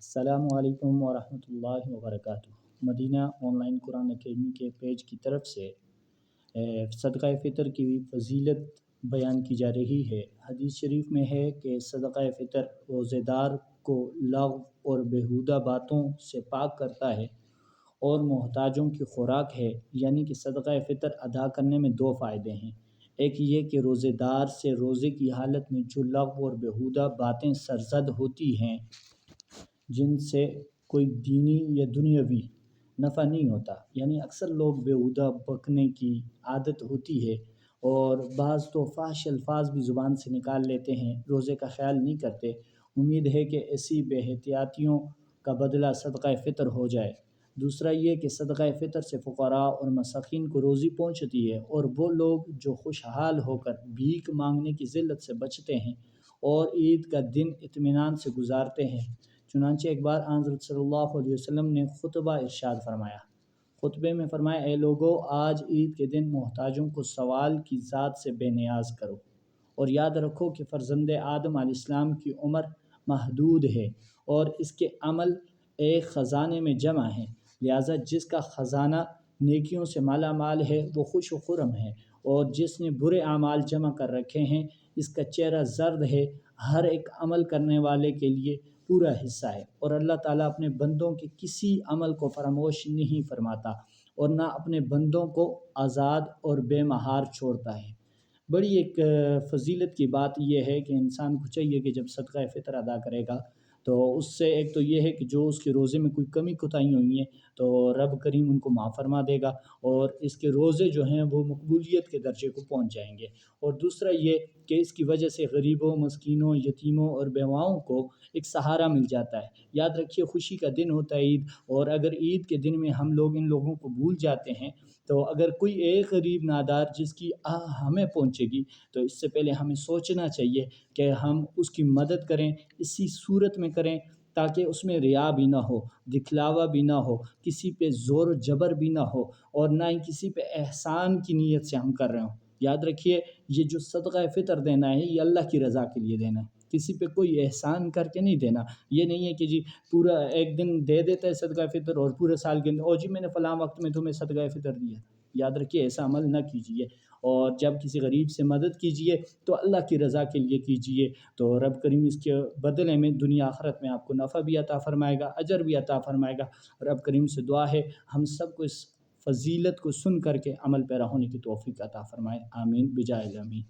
السلام علیکم ورحمۃ اللہ وبرکاتہ۔ مدینہ آن لائن قرآن اکیڈمی کے پیج کی طرف سے صدقہ فطر کی فضیلت بیان کی جا رہی ہے۔ حدیث شریف میں ہے کہ صدقہ فطر روزہ دار کو لغو اور بیہودہ باتوں سے پاک کرتا ہے اور محتاجوں کی خوراک ہے، یعنی کہ صدقہ فطر ادا کرنے میں دو فائدے ہیں۔ ایک یہ کہ روزہ دار سے روزے کی حالت میں جو لغو اور بیہودہ باتیں سرزد ہوتی ہیں، جن سے کوئی دینی یا دنیاوی نفع نہیں ہوتا، یعنی اکثر لوگ بیہودہ بکنے کی عادت ہوتی ہے اور بعض تو فحش الفاظ بھی زبان سے نکال لیتے ہیں، روزے کا خیال نہیں کرتے۔ امید ہے کہ ایسی بے احتیاطیوں کا بدلہ صدقہ فطر ہو جائے۔ دوسرا یہ کہ صدقہ فطر سے فقراء اور مساکین کو روزی پہنچتی ہے، اور وہ لوگ جو خوشحال ہو کر بھیک مانگنے کی ذلت سے بچتے ہیں اور عید کا دن اطمینان سے گزارتے ہیں۔ چنانچہ ایک بار حضرت صلی اللہ علیہ وسلم نے خطبہ ارشاد فرمایا۔ خطبے میں فرمایا، اے لوگو، آج عید کے دن محتاجوں کو سوال کی ذات سے بے نیاز کرو، اور یاد رکھو کہ فرزند آدم علیہ السلام کی عمر محدود ہے اور اس کے عمل ایک خزانے میں جمع ہیں، لہٰذا جس کا خزانہ نیکیوں سے مالا مال ہے وہ خوش و خرم ہے، اور جس نے برے اعمال جمع کر رکھے ہیں اس کا چہرہ زرد ہے۔ ہر ایک عمل کرنے والے کے لیے پورا حصہ ہے، اور اللہ تعالیٰ اپنے بندوں کے کسی عمل کو فراموش نہیں فرماتا اور نہ اپنے بندوں کو آزاد اور بے مہار چھوڑتا ہے۔ بڑی ایک فضیلت کی بات یہ ہے کہ انسان کو چاہیے کہ جب صدقہ فطر ادا کرے گا تو اس سے ایک تو یہ ہے کہ جو اس کے روزے میں کوئی کمی کوتاہی ہوئی ہیں تو رب کریم ان کو معاف فرما دے گا، اور اس کے روزے جو ہیں وہ مقبولیت کے درجے کو پہنچ جائیں گے۔ اور دوسرا یہ کہ اس کی وجہ سے غریبوں، مسکینوں، یتیموں اور بیواؤں کو ایک سہارا مل جاتا ہے۔ یاد رکھیے، خوشی کا دن ہوتا ہے عید، اور اگر عید کے دن میں ہم لوگ ان لوگوں کو بھول جاتے ہیں تو اگر کوئی ایک غریب نادار جس کی ہمیں پہنچے گی تو اس سے پہلے ہمیں سوچنا چاہیے کہ ہم اس کی مدد کریں، اسی صورت میں کریں تاکہ اس میں ریا بھی نہ ہو، دکھلاوا بھی نہ ہو، کسی پہ زور و جبر بھی نہ ہو، اور نہ ہی کسی پہ احسان کی نیت سے ہم کر رہے ہوں۔ یاد رکھیے، یہ جو صدقہ فطر دینا ہے یہ اللہ کی رضا کے لیے دینا ہے، کسی پہ کوئی احسان کر کے نہیں دینا۔ یہ نہیں ہے کہ جی پورا ایک دن دے دیتا ہے صدقہ فطر اور پورے سال کے اندر جی میں نے فلاں وقت میں تمہیں صدقہ فطر دیا۔ یاد رکھیے، ایسا عمل نہ کیجیے، اور جب کسی غریب سے مدد کیجیے تو اللہ کی رضا کے لیے کیجیے، تو رب کریم اس کے بدلے میں دنیا آخرت میں آپ کو نفع بھی عطا فرمائے گا، اجر بھی عطا فرمائے گا۔ رب کریم سے دعا ہے ہم سب کو اس فضیلت کو سن کر کے عمل پیرا ہونے کی توفیق عطا فرمائے، آمین بجائے آمین۔